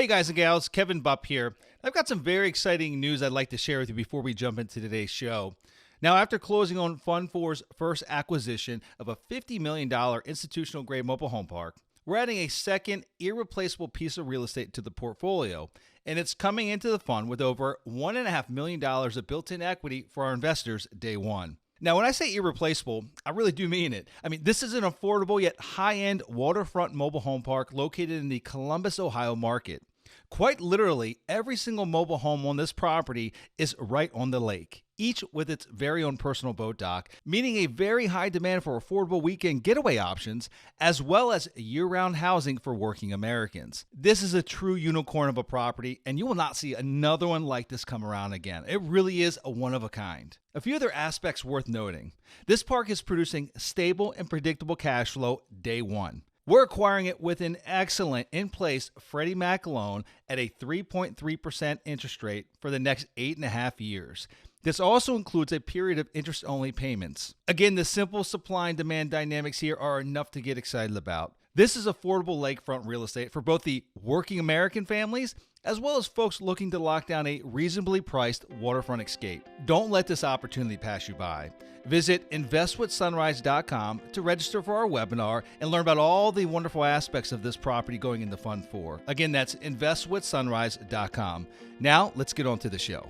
Hey guys and gals, Kevin Bupp here. I've got some very exciting news I'd like to share with you before we jump into today's show. Now, after closing on Fund 4's first acquisition of a $50 million institutional grade mobile home park, we're adding a second irreplaceable piece of real estate to the portfolio, and it's coming into the fund with over $1.5 million of built-in equity for our investors day one. Now, when I say irreplaceable, I really do mean it. I mean, this is an affordable yet high-end waterfront mobile home park located in the Columbus, Ohio market. Quite literally, every single mobile home on this property is right on the lake, each with its very own personal boat dock, meaning a very high demand for affordable weekend getaway options, as well as year-round housing for working Americans. This is a true unicorn of a property, and you will not see another one like this come around again. It really is a one of a kind. A few other aspects worth noting. This park is producing stable and predictable cash flow day one. We're acquiring it with an excellent in-place Freddie Mac loan at a 3.3% interest rate for the next 8.5 years. This also includes a period of interest-only payments. Again, the simple supply and demand dynamics here are enough to get excited about. This is affordable lakefront real estate for both the working American families as well as folks looking to lock down a reasonably priced waterfront escape. Don't let this opportunity pass you by. Visit investwithsunrise.com to register for our webinar and learn about all the wonderful aspects of this property going into Fund 4. Again, that's investwithsunrise.com. Now, let's get on to the show.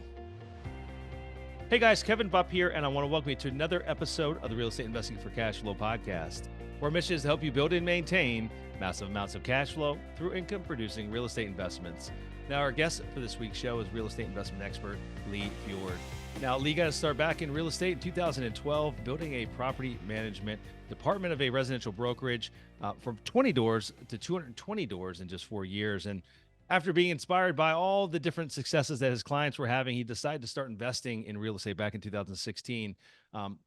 Hey guys, Kevin Bupp here, and I want to welcome you to another episode of the Real Estate Investing for Cash Flow podcast. Our mission is to help you build and maintain massive amounts of cash flow through income-producing real estate investments. Now, our guest for this week's show is real estate investment expert Lee Fjord. Now, Lee got to start back in real estate in 2012, building a property management department of a residential brokerage from 20 doors to 220 doors in just 4 years. And after being inspired by all the different successes that his clients were having, he decided to start investing in real estate back in 2016.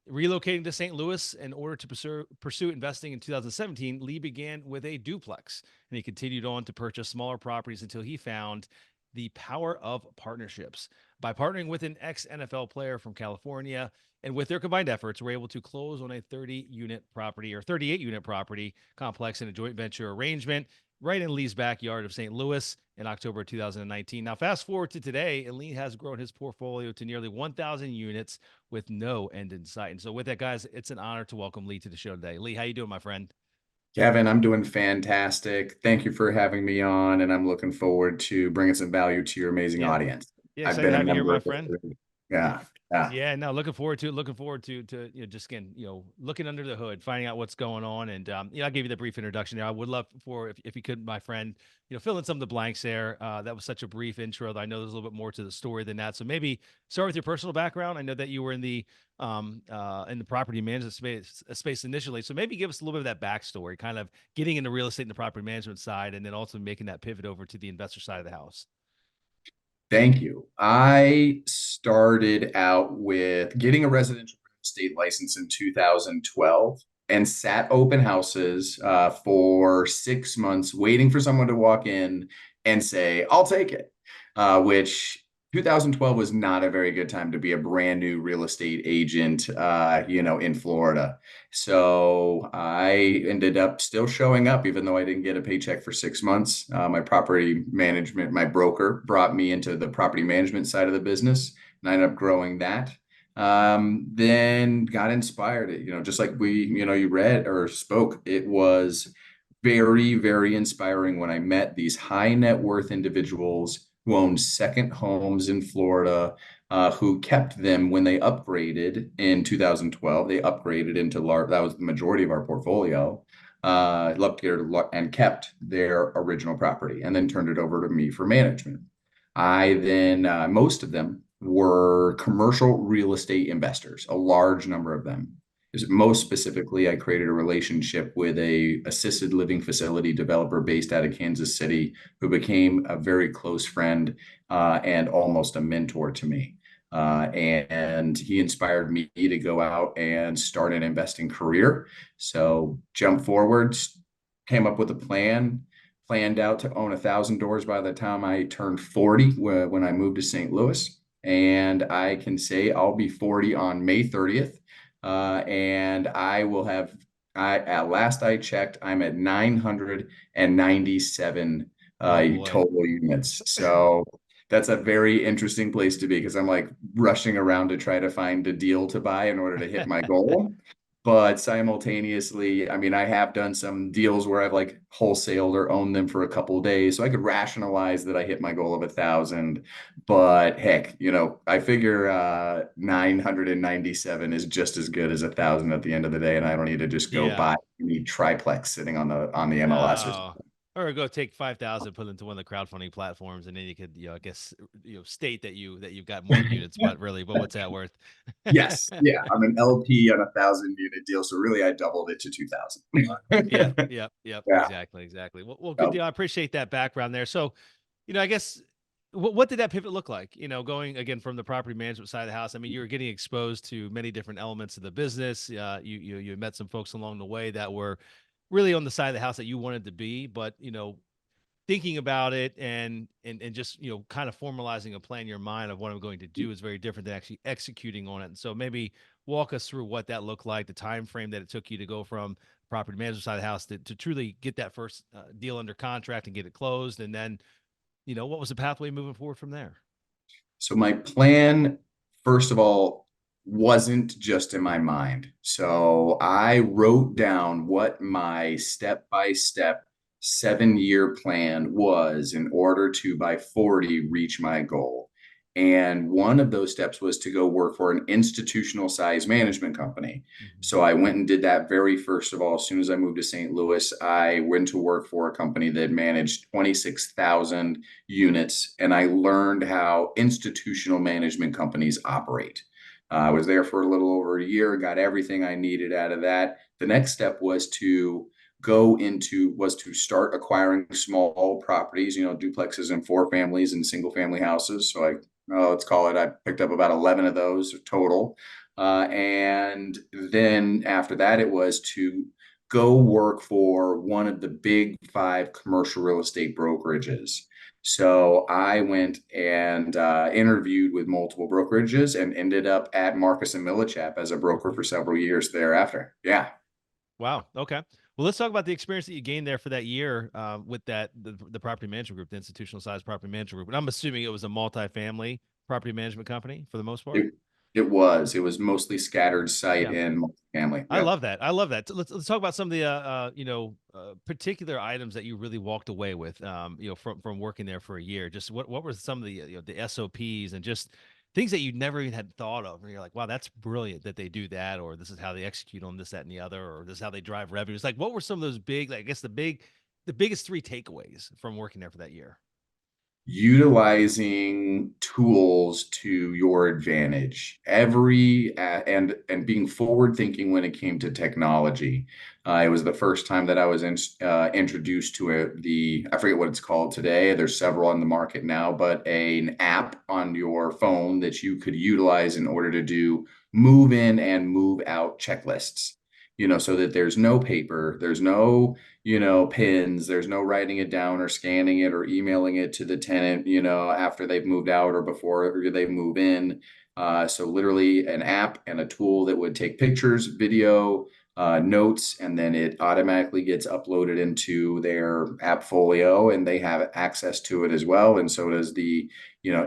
Relocating to St. Louis in order to pursue investing in 2017, Lee began with a duplex, and he continued on to purchase smaller properties until he found the power of partnerships. By partnering with an ex-NFL player from California, and with their combined efforts, we're able to close on a 38-unit property complex in a joint venture arrangement right in Lee's backyard of St. Louis in October 2019. Now, fast forward to today, and Lee has grown his portfolio to nearly 1,000 units with no end in sight. And so with that, guys, it's an honor to welcome Lee to the show today. Lee, how you doing, my friend? Kevin, I'm doing fantastic. Thank you for having me on, and I'm looking forward to bringing some value to your amazing audience. Yeah, I've excited been to a have you here, member my of friend. Yeah. Yeah, no, looking forward to just again, looking under the hood, finding out what's going on. And, I gave you the brief introduction there. I would love for, if you could, my friend, fill in some of the blanks there. That was such a brief intro, though I know there's a little bit more to the story than that. So maybe start with your personal background. I know that you were in the property management space initially. So maybe give us a little bit of that backstory, kind of getting into real estate and the property management side, and then also making that pivot over to the investor side of the house. Thank you. I started out with getting a residential real estate license in 2012 and sat open houses for 6 months, waiting for someone to walk in and say, I'll take it, which 2012 was not a very good time to be a brand new real estate agent, in Florida. So I ended up still showing up, even though I didn't get a paycheck for 6 months. My broker brought me into the property management side of the business, and I ended up growing that. Then got inspired, just like you read or spoke, it was very, very inspiring when I met these high net worth individuals who owned second homes in Florida, who kept them when they upgraded in 2012. They upgraded into that was the majority of our portfolio, and kept their original property and then turned it over to me for management. Most of them were commercial real estate investors, a large number of them. Most specifically, I created a relationship with a assisted living facility developer based out of Kansas City, who became a very close friend and almost a mentor to me. And he inspired me to go out and start an investing career. So jump forward, came up with a planned out to own 1,000 doors by the time I turned 40 when I moved to St. Louis. And I can say I'll be 40 on May 30th. And I will have, at last I checked, I'm at 997 Oh boy. total units. So that's a very interesting place to be because I'm like rushing around to try to find a deal to buy in order to hit my goal. But simultaneously, I mean, I have done some deals where I've like wholesaled or owned them for a couple of days. So I could rationalize that I hit my goal of 1,000. But heck, I figure 997 is just as good as 1,000 at the end of the day. And I don't need to just go Yeah. buy any triplex sitting on the MLS or No. something. Or go take 5,000, put it into one of the crowdfunding platforms, and then you could, I guess, state that you've got more units, but really, but what's that worth? Yes. Yeah. I'm an LP on 1,000 unit deal. So really I doubled it to 2,000. Yeah, yep, yep, Yeah. exactly, exactly. Well, good Yep. deal. I appreciate that background there. So, I guess what did that pivot look like? Going again from the property management side of the house. I mean, you were getting exposed to many different elements of the business. You met some folks along the way that were really on the side of the house that you wanted to be, but thinking about it and just kind of formalizing a plan in your mind of what I'm going to do is very different than actually executing on it. And so maybe walk us through what that looked like, the time frame that it took you to go from property management side of the house to truly get that first deal under contract and get it closed, and then what was the pathway moving forward from there? So my plan, first of all, wasn't just in my mind. So I wrote down what my step-by-step 7-year plan was in order to, by 40, reach my goal. And one of those steps was to go work for an institutional size management company. Mhm. So I went and did that very first of all. As soon as I moved to St. Louis, I went to work for a company that managed 26,000 units, and I learned how institutional management companies operate. I was there for a little over a year, got everything I needed out of that. The next step was to start acquiring small properties, duplexes and four families and single family houses. So let's call it, I picked up about 11 of those total. And then after that, it was to go work for one of the big five commercial real estate brokerages. So I went and interviewed with multiple brokerages and ended up at Marcus and Millichap as a broker for several years thereafter. Yeah. Wow. Okay. Well, let's talk about the experience that you gained there for that year with the property management group, the institutional size property management group. And I'm assuming it was a multifamily property management company for the most part. It, it was mostly scattered site Yeah. and multifamily. I Yep. love that. I love that. Let's talk about some of the particular items that you really walked away with from working there for a year. Just what were some of the the SOPs and just things that you never even had thought of, and you're like, wow, that's brilliant that they do that, or this is how they execute on this, that, and the other, or this is how they drive revenues. Like, what were some of those big, like, I guess the biggest three takeaways from working there for that year? Utilizing tools to your advantage and being forward thinking when it came to technology. It was the first time that I was introduced to I forget what it's called today. There's several on the market now, but an app on your phone that you could utilize in order to do move in and move out checklists, so that there's no paper, there's no pins. There's no writing it down or scanning it or emailing it to the tenant, after they've moved out or before they move in. So literally an app and a tool that would take pictures, video, notes, and then it automatically gets uploaded into their appfolio and they have access to it as well. And so does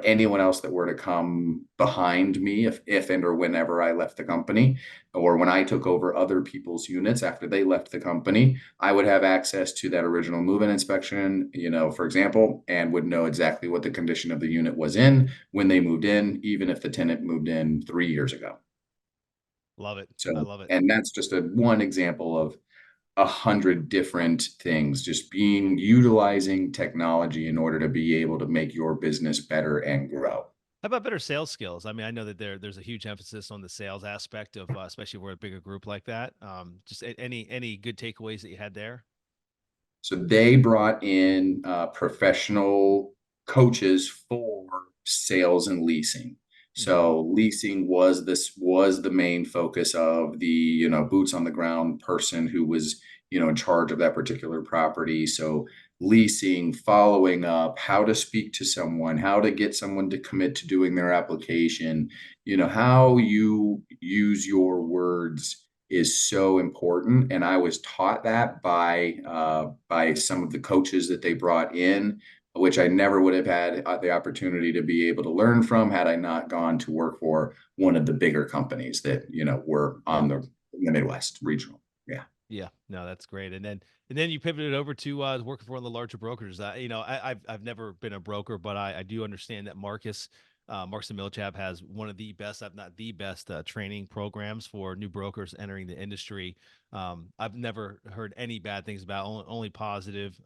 anyone else that were to come behind me if and or whenever I left the company, or when I took over other people's units after they left the company, I would have access to that original move-in inspection, for example, and would know exactly what the condition of the unit was in when they moved in, even if the tenant moved in 3 years ago. Love it. I So, love it. and that's just one example of 100 different things, just utilizing technology in order to be able to make your business better and grow. How about better sales skills? I mean, I know that there's a huge emphasis on the sales aspect of, especially if we're a bigger group like that. Just any good takeaways that you had there? So they brought in professional coaches for sales and leasing. Hmm. So leasing was the main focus of the boots on the ground person who was in charge of that particular property. So leasing, following up, how to speak to someone, how to get someone to commit to doing their application, how you use your words is so important. And I was taught that by some of the coaches that they brought in, which I never would have had the opportunity to be able to learn from had I not gone to work for one of the bigger companies that, were on the Midwest regional. Yeah. Yeah, no, that's great. And then you pivoted over to working for one of the larger brokers. I've never been a broker, but I do understand that Marcus and Millichap has one of the best, if not the best, training programs for new brokers entering the industry. I've never heard any bad things about, only positive,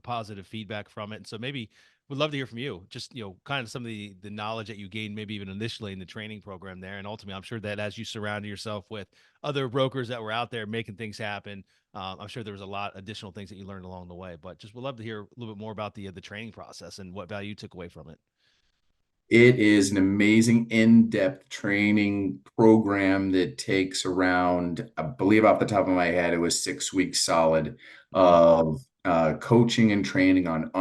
positive feedback from it. And so maybe would love to hear from you, just kind of some of the knowledge that you gained, maybe even initially in the training program there, and ultimately, I'm sure that as you surrounded yourself with other brokers that were out there making things happen, I'm sure there was a lot additional things that you learned along the way. But just would love to hear a little bit more about the training process and what value you took away from it. It is an amazing in-depth training program that takes around, I believe off the top of my head, it was 6 weeks solid Wow. of coaching and training on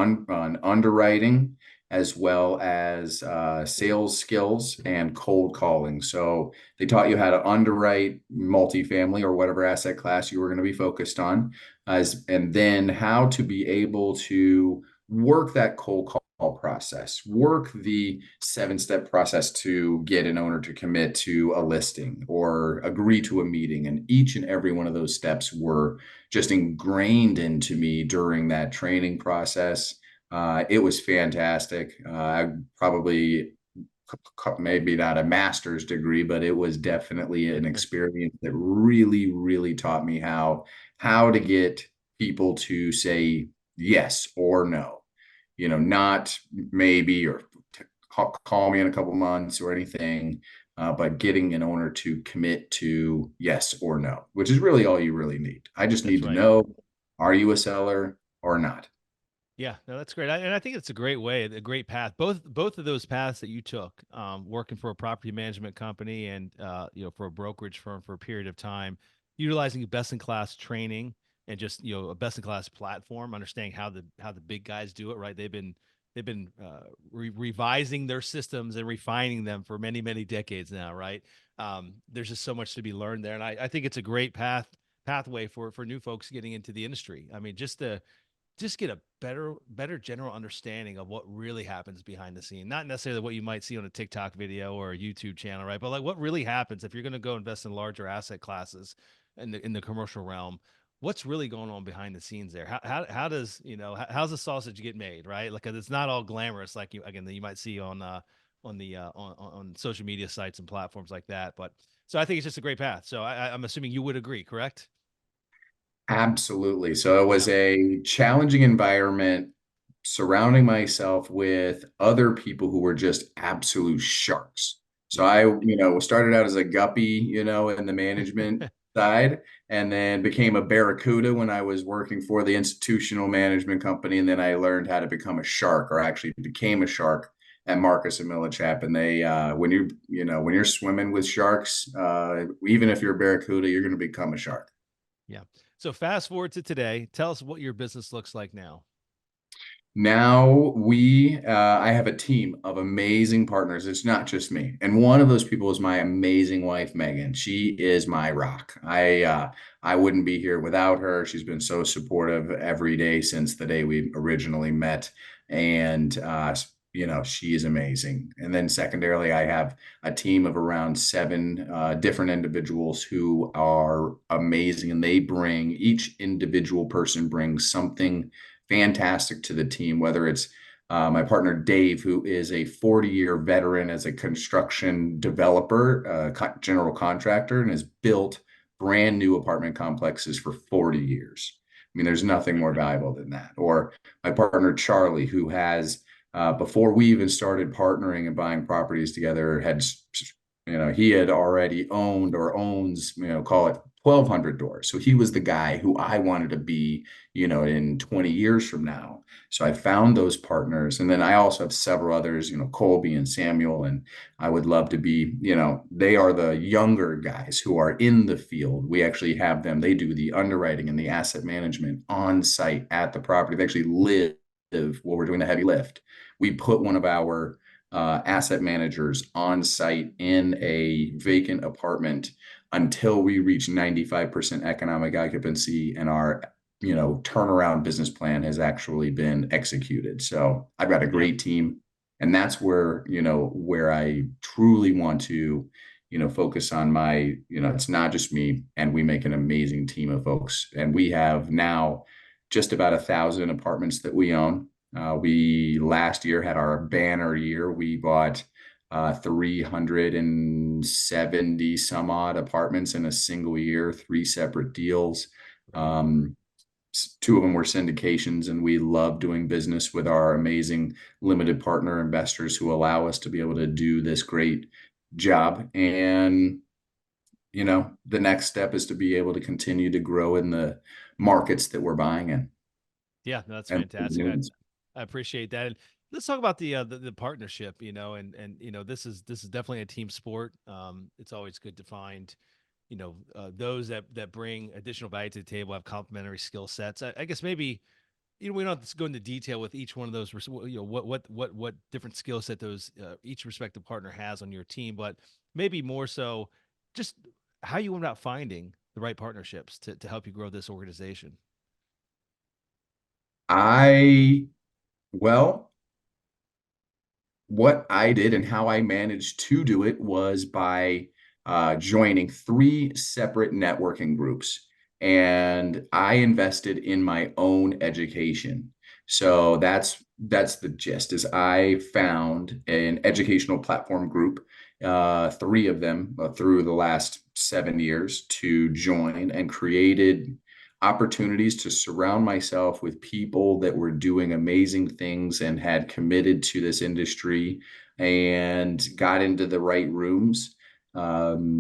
underwriting, as well as sales skills and cold calling. So they taught you how to underwrite multifamily or whatever asset class you were going to be focused on, and then how to be able to work that cold call process, work the 7-step process to get an owner to commit to a listing or agree to a meeting. And each and every one of those steps were just ingrained into me during that training process. It was fantastic. I probably maybe not a master's degree, but it was definitely an experience that really, really taught me how to get people to say yes or no, not maybe or call me in a couple months or anything, but getting an owner to commit to yes or no, which is really all you really need. I just That's need to right. know, are you a seller or not? Yeah, no, that's great. And I think it's a great way, a great path. Both of those paths that you took, working for a property management company and for a brokerage firm for a period of time, utilizing best in class training and just a best in class platform, understanding how the big guys do it. Right, they've been revising their systems and refining them for many decades now. Right, there's just so much to be learned there, and I think it's a great pathway for new folks getting into the industry. I mean, just get a better general understanding of what really happens behind the scene, not necessarily what you might see on a TikTok video or a YouTube channel, right? But like what really happens if you're going to go invest in larger asset classes in the commercial realm. What's really going on behind the scenes there? How does how's the sausage get made, right? Like, 'cause it's not all glamorous like that you might see on social media sites and platforms like that. But so I think it's just a great path. So I'm assuming you would agree, correct? Absolutely. So it was Yeah. a challenging environment surrounding myself with other people who were just absolute sharks. So Yeah. I, started out as a guppy, in the management side, and then became a barracuda when I was working for the institutional management company. And then I learned how to become a shark, or actually became a shark at Marcus and Millichap. And they, when you're swimming with sharks, even if you're a barracuda, you're going to become a shark. Yeah. So fast forward to today. Tell us what your business looks like now. Now I have a team of amazing partners. It's not just me. And one of those people is my amazing wife, Megan. She is my rock. I wouldn't be here without her. She's been so supportive every day since the day we originally met. And, she is amazing. And then secondarily, I have a team of around 7 different individuals who are amazing. And each individual person brings something fantastic to the team, whether it's my partner Dave, who is a 40-year veteran as a construction developer, general contractor, and has built brand new apartment complexes for 40 years. I mean, there's nothing more valuable than that. Or my partner Charlie, who has, before we even started partnering and buying properties together, he had already owned or owns, call it 1,200 doors. So he was the guy who I wanted to be, in 20 years from now. So I found those partners. And then I also have several others, Colby and Samuel. And I would love to be, they are the younger guys who are in the field. We actually have them, they do the underwriting and the asset management on site at the property. They actually live while we're doing the heavy lift. We put one of our asset managers on site in a vacant apartment until we reach 95% economic occupancy and our turnaround business plan has actually been executed. So I've got a Yeah. great team, and that's where I truly want to focus on my, it's not just me, and we make an amazing team of folks. And we have now just about 1,000 apartments that we own. We last year had our banner year. We bought 370 some odd apartments in a single year, three separate deals. Right. Two of them were syndications, and we love doing business with our amazing limited partner investors who allow us to be able to do this great job. And the next step is to be able to continue to grow in the markets that we're buying in. Yeah, no, that's And fantastic. I appreciate that. And let's talk about the partnership, and this is definitely a team sport. It's always good to find, those that bring additional value to the table, have complementary skill sets. I guess maybe, we don't have to go into detail with each one of those, what different skill set those each respective partner has on your team, but maybe more so just how you went about finding the right partnerships to help you grow this organization. I, well, what I did and how I managed to do it was by joining three separate networking groups. And I invested in my own education. So that's the gist. Is I found an educational platform group, three of them through the last 7 years, to join, and created opportunities to surround myself with people that were doing amazing things and had committed to this industry, and got into the right rooms,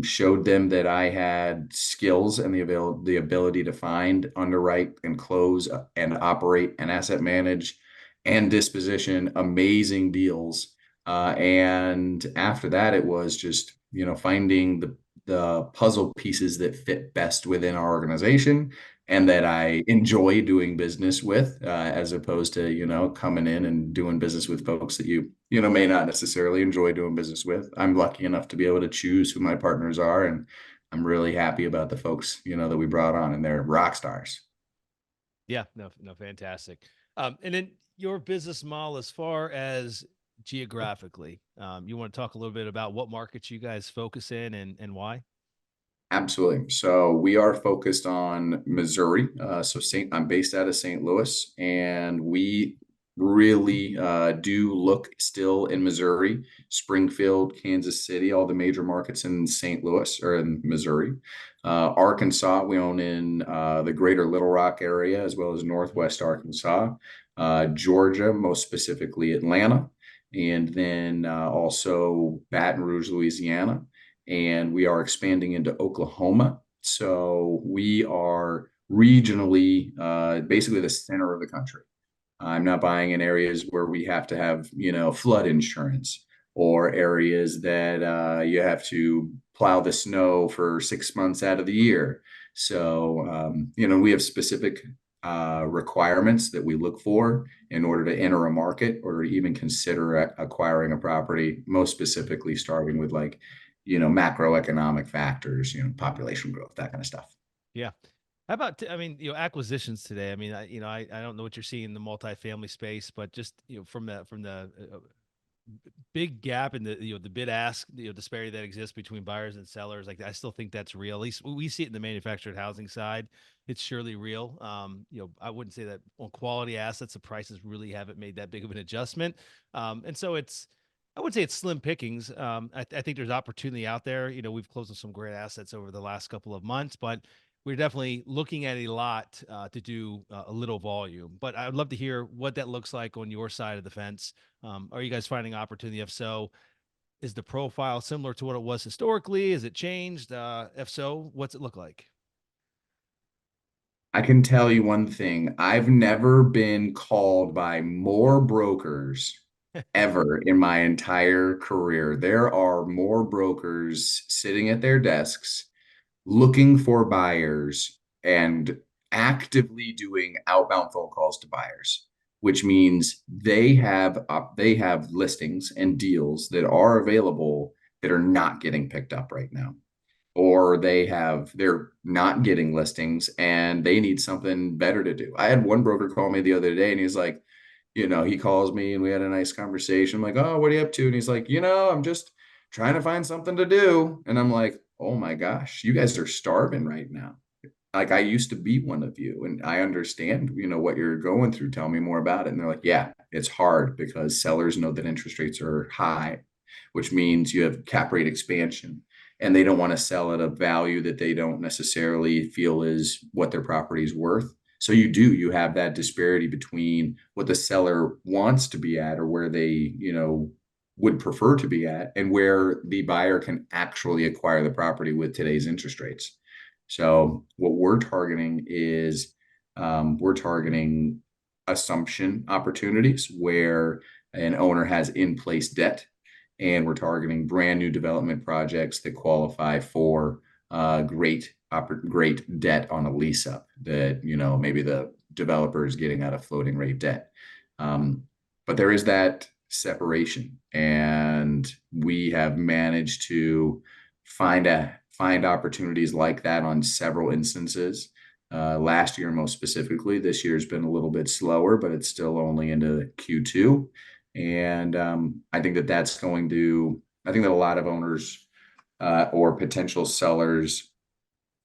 showed them that I had skills and the ability to find, underwrite, and close and operate and asset manage and disposition amazing deals. And after that, it was just finding the puzzle pieces that fit best within our organization and that I enjoy doing business with, as opposed to, coming in and doing business with folks that may not necessarily enjoy doing business with. I'm lucky enough to be able to choose who my partners are, and I'm really happy about the folks, that we brought on, and they're rock stars. Yeah, no, no, fantastic. And then your business model, as far as geographically, you want to talk a little bit about what markets you guys focus in and why? Absolutely. So we are focused on Missouri. I'm based out of St. Louis, and we really do look still in Missouri, Springfield, Kansas City, all the major markets in St. Louis or in Missouri. Arkansas, we own in the greater Little Rock area, as well as Northwest Arkansas. Georgia, most specifically Atlanta, and then also Baton Rouge, Louisiana, and we are expanding into Oklahoma. So we are regionally basically the center of the country. I'm not buying in areas where we have to have, flood insurance, or areas that you have to plow the snow for 6 months out of the year. So, we have specific requirements that we look for in order to enter a market or even consider acquiring a property, most specifically starting with macroeconomic factors, population growth, that kind of stuff. Yeah. How about, I mean, acquisitions today? I mean, I don't know what you're seeing in the multifamily space, but just, from the big gap in the bid ask disparity that exists between buyers and sellers, like I still think that's real. At least we see it in the manufactured housing side. It's surely real. I wouldn't say that on quality assets the prices really haven't made that big of an adjustment. And so I would say it's slim pickings. I think there's opportunity out there. We've closed on some great assets over the last couple of months, but we're definitely looking at a lot to do a little volume. But I'd love to hear what that looks like on your side of the fence. Are you guys finding opportunity? If so, is the profile similar to what it was historically? Has it changed? If so, what's it look like? I can tell you one thing. I've never been called by more brokers ever in my entire career. There are more brokers sitting at their desks looking for buyers and actively doing outbound phone calls to buyers, which means they have listings and deals that are available that are not getting picked up right now. or they're not getting listings and they need something better to do. I had one broker call me the other day and he's like, he calls me and we had a nice conversation. I'm like, oh, what are you up to? And he's like, I'm just trying to find something to do. And I'm like, oh my gosh, you guys are starving right now. Like, I used to be one of you and I understand, what you're going through. Tell me more about it. And they're like, yeah, it's hard because sellers know that interest rates are high, which means you have cap rate expansion and they don't want to sell at a value that they don't necessarily feel is what their property is worth. So you have that disparity between what the seller wants to be at or where they, would prefer to be at and where the buyer can actually acquire the property with today's interest rates. So what we're targeting is we're targeting assumption opportunities where an owner has in-place debt, and we're targeting brand new development projects that qualify for great debt on a lease up that maybe the developer is getting out of floating rate debt. But there is that separation, and we have managed to find opportunities like that on several instances. Last year, most specifically, this year's been a little bit slower, but it's still only into Q2. And I think I think that a lot of owners or potential sellers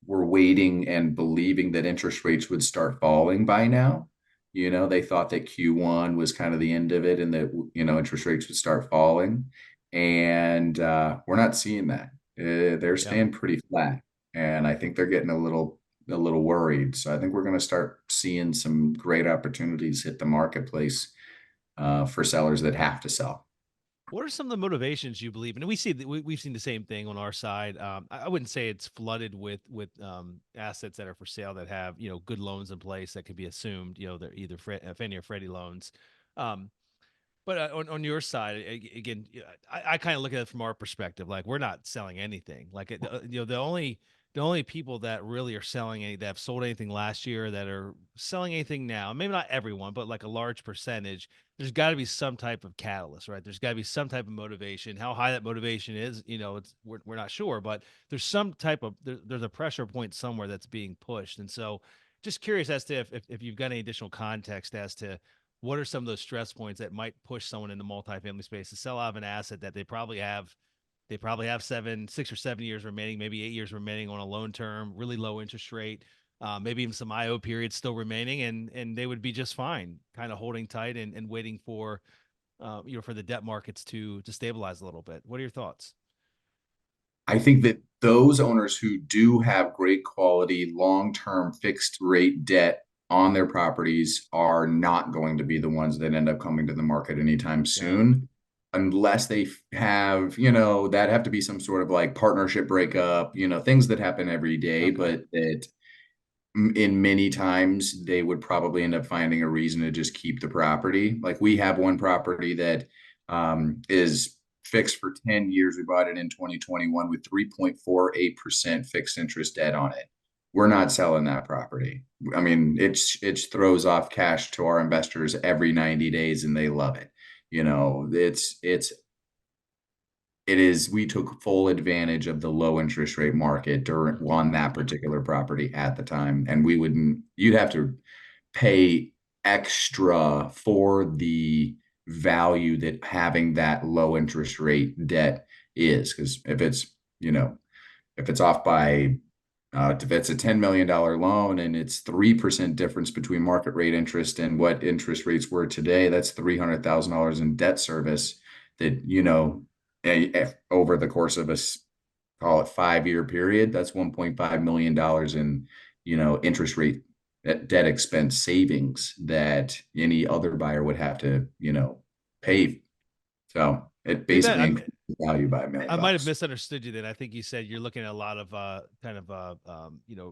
were waiting and believing that interest rates would start falling by now. They thought that Q1 was kind of the end of it and that, interest rates would start falling. And we're not seeing that. They're Yeah. staying pretty flat. And I think they're getting a little worried. So I think we're going to start seeing some great opportunities hit the marketplace for sellers that have to sell. What are some of the motivations you believe? And we see that we've seen the same thing on our side. I wouldn't say it's flooded with assets that are for sale that have good loans in place that could be assumed. They're either Fannie or Freddie loans. Um, but on your side, again, I kind of look at it from our perspective. Like, we're not selling anything. Like, the only people that really are selling that have sold anything last year, that are selling anything now, maybe not everyone, but like a large percentage. There's got to be some type of catalyst, right? There's got to be some type of motivation. How high that motivation is, we're not sure, but there's some type of there's a pressure point somewhere that's being pushed. And so, just curious as to if you've got any additional context as to what are some of those stress points that might push someone in the multifamily space to sell out of an asset that they probably have 6 or 7 years remaining, maybe 8 years remaining on a loan term, really low interest rate, maybe even some IO periods still remaining, and they would be just fine, kind of holding tight and waiting for the debt markets to stabilize a little bit. What are your thoughts? I think that those owners who do have great quality long-term fixed rate debt on their properties are not going to be the ones that end up coming to the market anytime Yeah. soon, unless they have, that have to be some sort of like partnership breakup, things that happen every day, Okay. but that in many times they would probably end up finding a reason to just keep the property. Like, we have one property that is fixed for 10 years. We bought it in 2021 with 3.48% fixed interest debt on it. We're not selling that property. I mean, it throws off cash to our investors every 90 days and they love it. We took full advantage of the low interest rate market on that particular property at the time. And you'd have to pay extra for the value that having that low interest rate debt is. Because if it's off by, if it's a $10 million loan and it's 3% difference between market rate interest and what interest rates were today, that's $300,000 in debt service that, over the course of call it 5-year period, that's $1.5 million in, interest rate debt expense savings that any other buyer would have to, pay. So it Maybe basically increases the value by $1 million I might have bucks. misunderstood you then. I think you said you're looking at a lot of kind of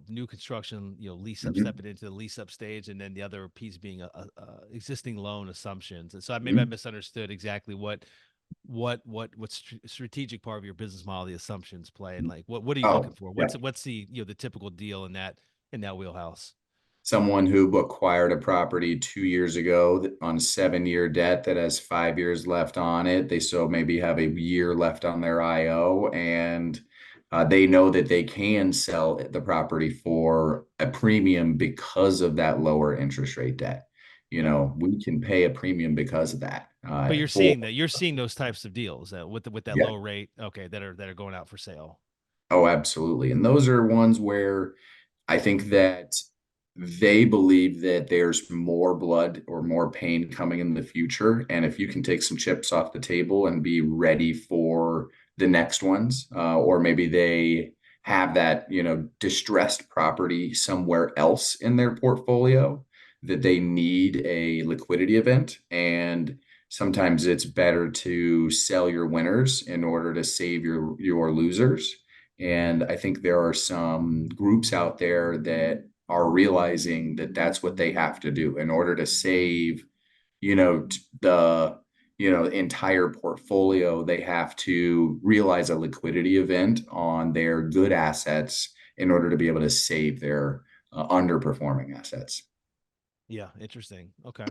new construction, lease up, Mhm. stepping into the lease up stage, and then the other piece being existing loan assumptions. And so maybe I Mhm. misunderstood exactly what strategic part of your business model the assumptions play, and like what are you looking Oh, for? yeah. What's the typical deal in that wheelhouse? Someone who acquired a property 2 years ago on 7-year debt that has 5 years left on it. They still maybe have a year left on their IO, and they know that they can sell the property for a premium because of that lower interest rate debt. Yeah. We can pay a premium because of that. But you're For seeing that you're seeing those types of deals with that Yeah. low rate, okay, that are going out for sale. Oh, absolutely. And those are ones where I think that they believe that there's more blood or more pain coming in the future. And if you can take some chips off the table and be ready for the next ones, or maybe they have that, distressed property somewhere else in their portfolio that they need a liquidity event. And sometimes it's better to sell your winners in order to save your losers. And I think there are some groups out there that are realizing that that's what they have to do in order to save, the, entire portfolio. They have to realize a liquidity event on their good assets in order to be able to save their underperforming assets. Yeah, interesting. Okay.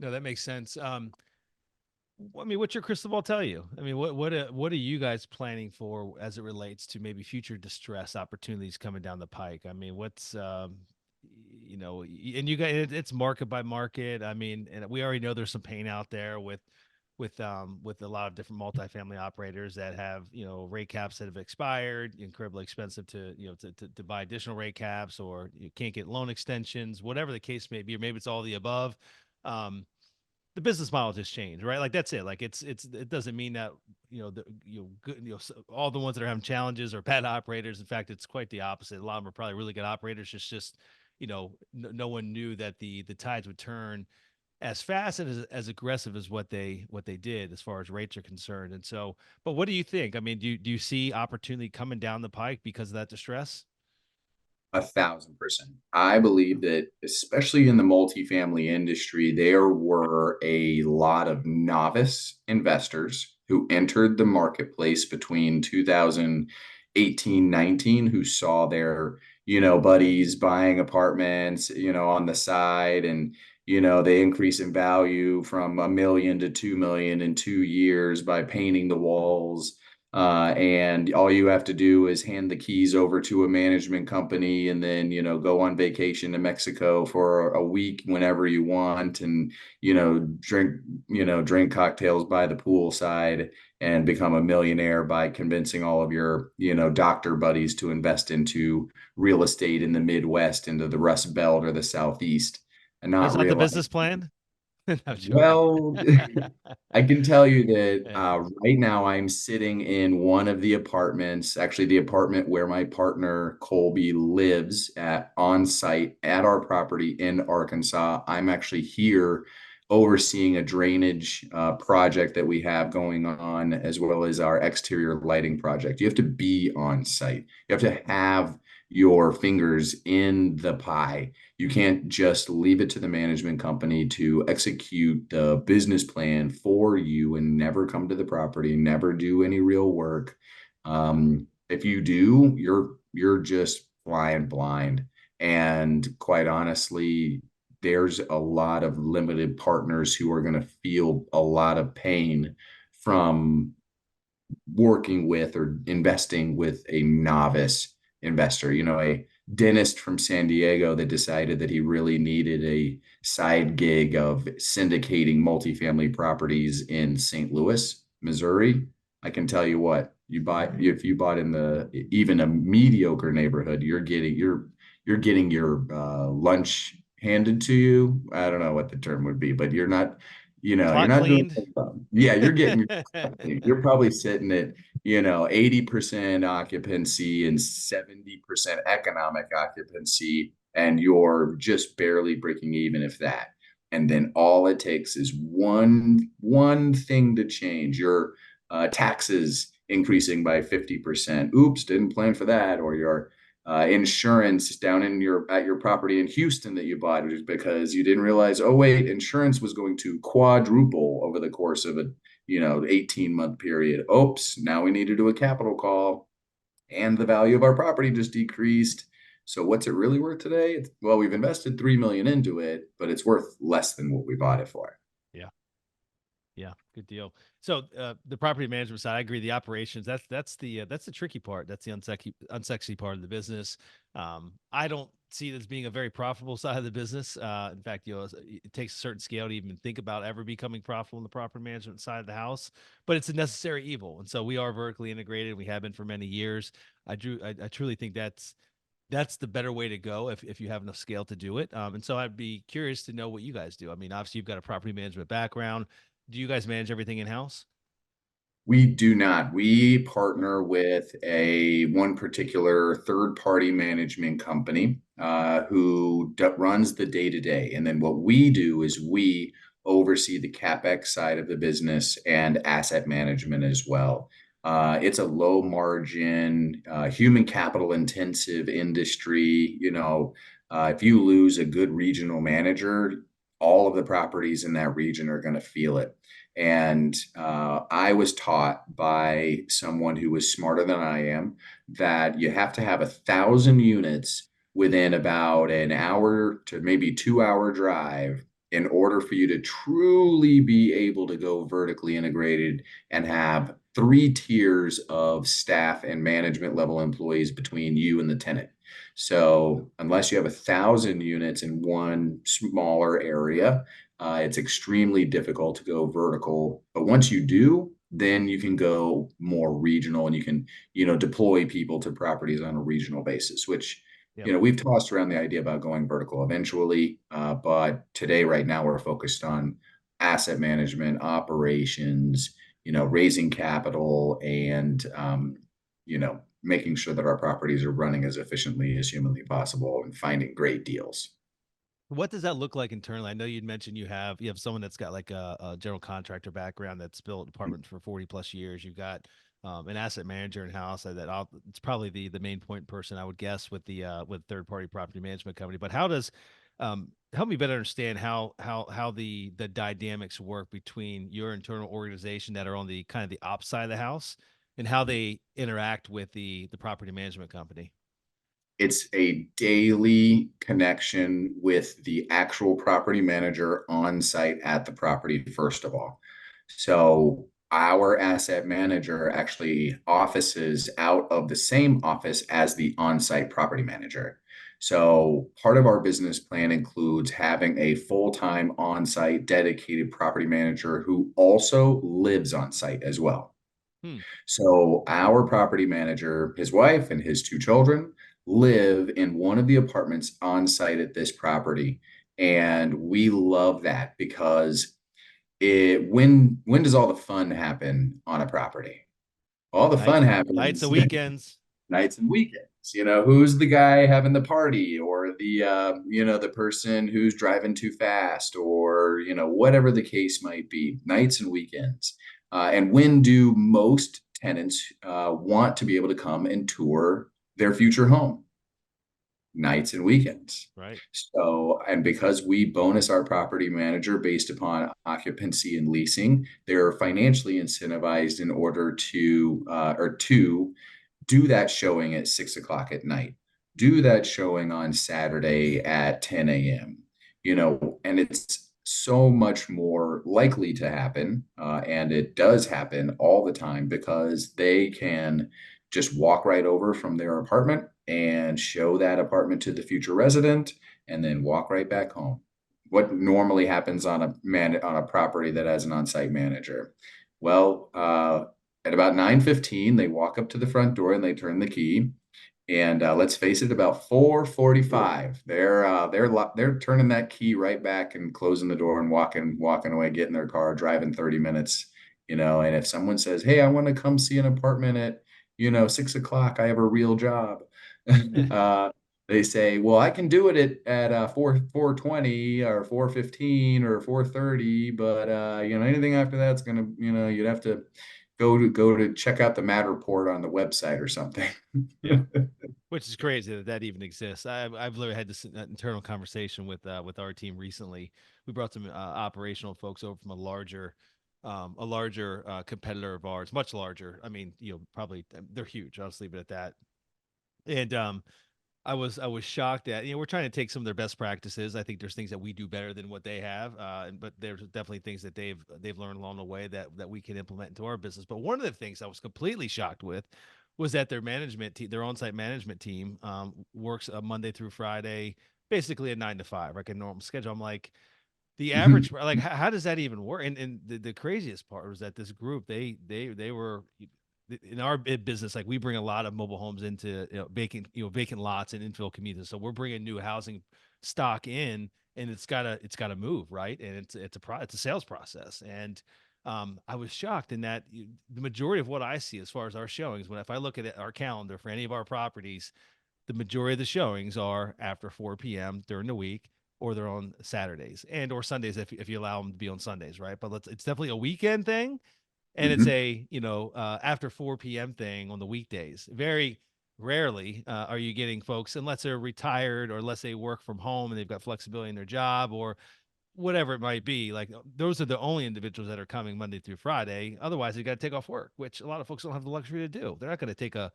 No, that makes sense. I mean, what's your crystal ball tell you? I mean, what are you guys planning for as it relates to maybe future distress opportunities coming down the pike? I mean, what's and you guys, it's market by market. I mean, and we already know there's some pain out there with a lot of different multifamily operators that have rate caps that have expired, incredibly expensive to to buy additional rate caps, or you can't get loan extensions, whatever the case may be, or maybe it's all the above. Um, the business model just changed, right? Like that's it. Like it doesn't mean that good, all the ones that are having challenges are bad operators. In fact, it's quite the opposite. A lot of them are probably really good operators. Just no one knew that the tides would turn as fast and as aggressive as what they did as far as rates are concerned. And so, but what do you think? I mean, do you see opportunity coming down the pike because of that distress? 1,000%. I believe that, especially in the multifamily industry, there were a lot of novice investors who entered the marketplace between 2018, 19, who saw their, buddies buying apartments, on the side, and, they increase in value from 1 million to 2 million in 2 years by painting the walls, and all you have to do is hand the keys over to a management company and then, go on vacation to Mexico for a week whenever you want and, drink cocktails by the poolside and become a millionaire by convincing all of your, doctor buddies to invest into real estate in the Midwest, into the Rust Belt or the Southeast, and Was not that the realize. business plan? No, I'm joking. Well, I can tell you that Yeah. right now I'm sitting in one of the apartments, actually the apartment where my partner Colby lives at on site at our property in Arkansas. I'm actually here overseeing a drainage project that we have going on, as well as our exterior lighting project. You have to be on site. You have to have your fingers in the pie. You can't just leave it to the management company to execute the business plan for you and never come to the property, never do any real work. If you do, you're just flying blind. And quite honestly, there's a lot of limited partners who are going to feel a lot of pain from working with or investing with a novice investor, a dentist from San Diego that decided that he really needed a side gig of syndicating multifamily properties in St. Louis, Missouri. I can tell you what, if you bought in the even a mediocre neighborhood, you're getting your lunch handed to you. I don't know what the term would be, but you're Clock not doing cleaned. well. Yeah, you're probably sitting at 80% occupancy and 70% economic occupancy, and you're just barely breaking even, if that. And then all it takes is one thing to change. Your taxes increasing by 50%. Oops, didn't plan for that. Or your insurance down at your property in Houston that you bought, just because you didn't realize, oh wait, insurance was going to quadruple over the course of a 18-month period. Oops, now we need to do a capital call, and the value of our property just decreased. So what's it really worth today? Well, we've invested 3 million into it, but it's worth less than what we bought it for. Yeah. Yeah, good deal. So the property management side, I agree. The operations, that's the tricky part. That's the unsexy part of the business. I don't see this being a very profitable side of the business. In fact, it takes a certain scale to even think about ever becoming profitable in the property management side of the house. But it's a necessary evil, and so we are vertically integrated. We have been for many years. I truly think that's the better way to go if you have enough scale to do it. And so I'd be curious to know what you guys do. I mean, obviously you've got a property management background. Do you guys manage everything in house? We do not. We partner with a one particular third party management company who runs the day to day. And then what we do is we oversee the CapEx side of the business and asset management as well. It's a low margin, human capital intensive industry. If you lose a good regional manager, all of the properties in that region are going to feel it. And I was taught by someone who was smarter than I am that you have to have 1,000 units within about an hour to maybe 2 hour drive in order for you to truly be able to go vertically integrated and have 3 tiers of staff and management level employees between you and the tenant. So unless you have 1,000 units in one smaller area, it's extremely difficult to go vertical, but once you do, then you can go more regional and you can, deploy people to properties on a regional basis, which, Yep. we've tossed around the idea about going vertical eventually. But today, right now, we're focused on asset management, operations, raising capital and, making sure that our properties are running as efficiently as humanly possible and finding great deals. What does that look like internally? I know you'd mentioned you have someone that's got like a general contractor background that's built apartments for 40 plus years. You've got an asset manager in house it's probably the main point person I would guess with third party property management company. But how does help me better understand how the dynamics work between your internal organization that are on the kind of the ops side of the house and how they interact with the property management company. It's a daily connection with the actual property manager on site at the property, first of all. So our asset manager actually offices out of the same office as the on-site property manager. So part of our business plan includes having a full-time on-site dedicated property manager who also lives on site as well. Hmm. So our property manager, his wife and his 2 children live in one of the apartments on site at this property. And we love that because when does all the fun happen on a property? All the fun Nights happens and weekends. nights and weekends. Who's the guy having the party or the person who's driving too fast or, whatever the case might be, nights and weekends. And when do most tenants want to be able to come and tour their future home? Nights and weekends. Right. So, and because we bonus our property manager based upon occupancy and leasing, they're financially incentivized in order to do that showing at 6 o'clock at night, do that showing on Saturday at 10 a.m., and it's so much more likely to happen. And it does happen all the time because they can just walk right over from their apartment and show that apartment to the future resident and then walk right back home. What normally happens on a property that has an on-site manager? Well, at about 9:15, they walk up to the front door and they turn the key. And let's face it, about 4:45, they're turning that key right back and closing the door and walking away, getting their car, driving 30 minutes. And if someone says, "Hey, I want to come see an apartment at 6 o'clock, I have a real job," uh, they say, "Well, I can do it at 4:20 or 4:15 or 4:30, but anything after that's gonna you'd have to go to check out the Mad report on the website or something." Yeah. Which is crazy that even exists. I've literally had this internal conversation with our team recently. We brought some operational folks over from a larger competitor of ours, much larger. I mean, probably they're huge. I'll just leave it at that. And I was shocked at, we're trying to take some of their best practices. I think there's things that we do better than what they have, but there's definitely things that they've learned along the way that we can implement into our business. But one of the things I was completely shocked with was that their management team, their on-site management team, works Monday through Friday, basically a 9 to 5, like a normal schedule. I'm like, the Mhm. average, like, how does that even work? And the craziest part was that this group, they were in our business, like we bring a lot of mobile homes into, vacant lots and infill communities. So we're bringing new housing stock in, and it's gotta move, right? And it's a sales process. And I was shocked in that the majority of what I see as far as our showings, if I look at our calendar for any of our properties, the majority of the showings are after 4 p.m. during the week, or they're on Saturdays and or Sundays if you allow them to be on Sundays, right? But it's definitely a weekend thing, and it's Mhm. a after 4 p.m. thing on the weekdays. Very rarely are you getting folks, unless they're retired or unless they work from home and they've got flexibility in their job or whatever it might be. Like those are the only individuals that are coming Monday through Friday. Otherwise, they got to take off work, which a lot of folks don't have the luxury to do. They're not going to take a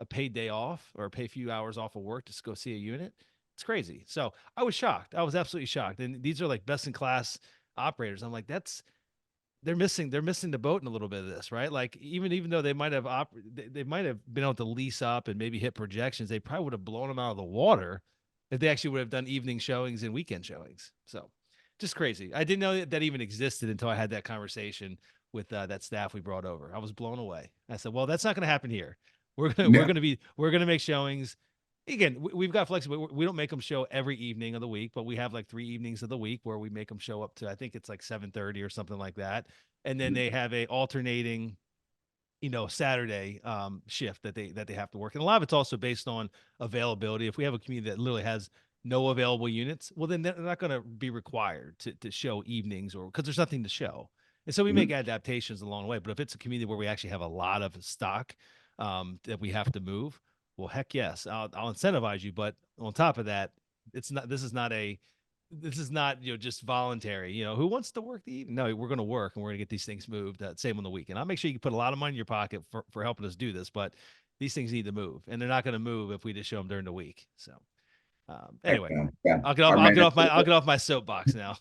paid day off or pay a few hours off of work to go see a unit. It's crazy. So I was shocked. I was absolutely shocked. And these are like best in class operators. I'm like, they're missing the boat in a little bit of this, right? Like even though they might have been able to lease up and maybe hit projections, they probably would have blown them out of the water if they actually would have done evening showings and weekend showings. So just crazy. I didn't know that even existed until I had that conversation with that staff we brought over. I was blown away. I said, "Well, that's not going to happen here. Yeah. We're gonna make showings. Again, we've got flexible. We don't make them show every evening of the week, but we have like 3 evenings of the week where we make them show up to, I think it's like 7:30 or something like that, and then they have a alternating Saturday shift that they have to work. And a lot of it's also based on availability. If we have a community that literally has no available units, well then they're not going to be required to show evenings, or because there's nothing to show. And so we make Mhm. adaptations along the way. But if it's a community where we actually have a lot of stock that we have to move, well, heck yes, I'll incentivize you. But on top of that, it's not. This is not just voluntary. Who wants to work the evening? No, we're going to work and we're going to get these things moved. Same on the weekend. I'll make sure you put a lot of money in your pocket for helping us do this, but these things need to move, and they're not going to move if we just show them during the week. So Heck anyway, yeah. Yeah. I'll get off. Our I'll get manager off my. I'll get off my soapbox now.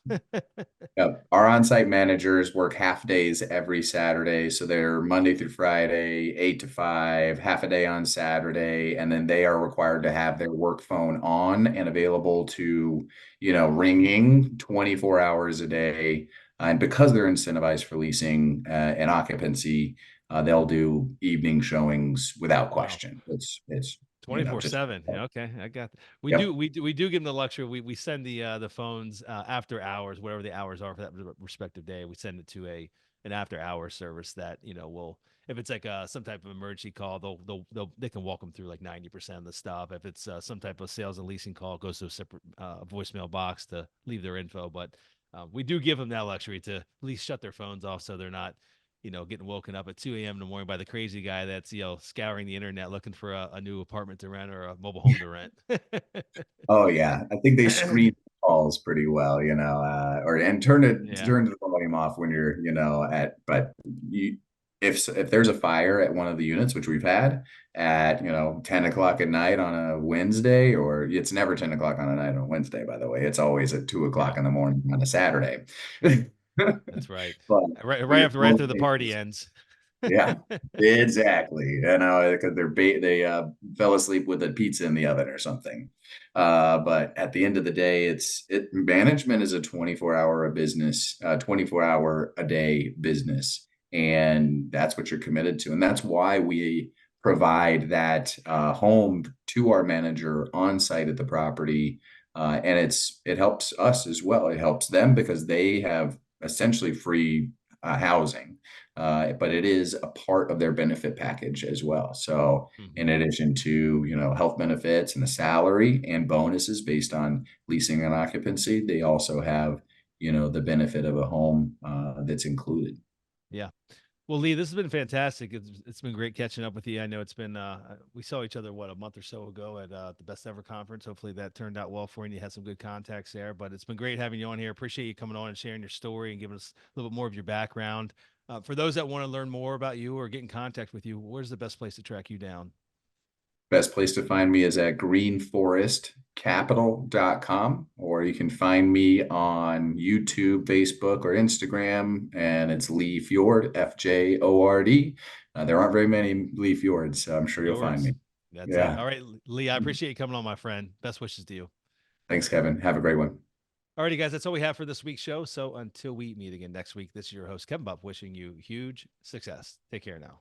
Yep. Our on-site managers work half days every Saturday. So they're Monday through Friday, 8 to 5, half a day on Saturday. And then they are required to have their work phone on and available to, ringing 24 hours a day. And because they're incentivized for leasing and occupancy, they'll do evening showings without Wow. question. It's, just, 24/7. Yeah, okay, I got. yep. We do give them the luxury. We send the phones after hours, whatever the hours are for that respective day. We send it to an after hours service that will, if it's like some type of emergency call, they can walk them through like 90% of the stuff. If it's some type of sales and leasing call, it goes to a separate voicemail box to leave their info. But we do give them that luxury to at least shut their phones off so they're not getting woken up at 2 a.m. in the morning by the crazy guy that's, scouring the internet looking for a new apartment to rent or a mobile home to rent. Oh yeah, I think they screen calls pretty well, or and Yeah. turn the volume off when you're, but you if there's a fire at one of the units, which we've had at 10 o'clock at night on a Wednesday, or it's never 10 o'clock on a night on a Wednesday, by the way, it's always at 2 o'clock Yeah. in the morning on a Saturday. That's right. But Right after the party ends. yeah, exactly. Because they fell asleep with a pizza in the oven or something. But at the end of the day, management is a 24-hour a business, 24-hour a day business, and that's what you're committed to, and that's why we provide that home to our manager on site at the property, and it helps us as well. It helps them because they have essentially free housing, but it is a part of their benefit package as well. So in Hmm. addition to, health benefits and the salary and bonuses based on leasing and occupancy, they also have, the benefit of a home that's included. Yeah. Well, Lee, this has been fantastic. It's been great catching up with you. I know it's been we saw each other a month or so ago at the Best Ever conference. Hopefully that turned out well for you and you had some good contacts there. But it's been great having you on here. Appreciate you coming on and sharing your story and giving us a little bit more of your background. For those that want to learn more about you or get in contact with you, where's the best place to track you down? Best place to find me is at greenforestcapital.com, or you can find me on YouTube, Facebook, or Instagram, and it's Lee Fjord, FJORD. There aren't very many Lee Fjords, so I'm sure you'll find Yours. me. That's it. Yeah. All right, Lee, I appreciate you coming on, my friend. Best wishes to you. Thanks, Kevin. Have a great one. Alrighty, guys, that's all we have for this week's show. So until we meet again next week, this is your host, Kevin Bupp, wishing you huge success. Take care now.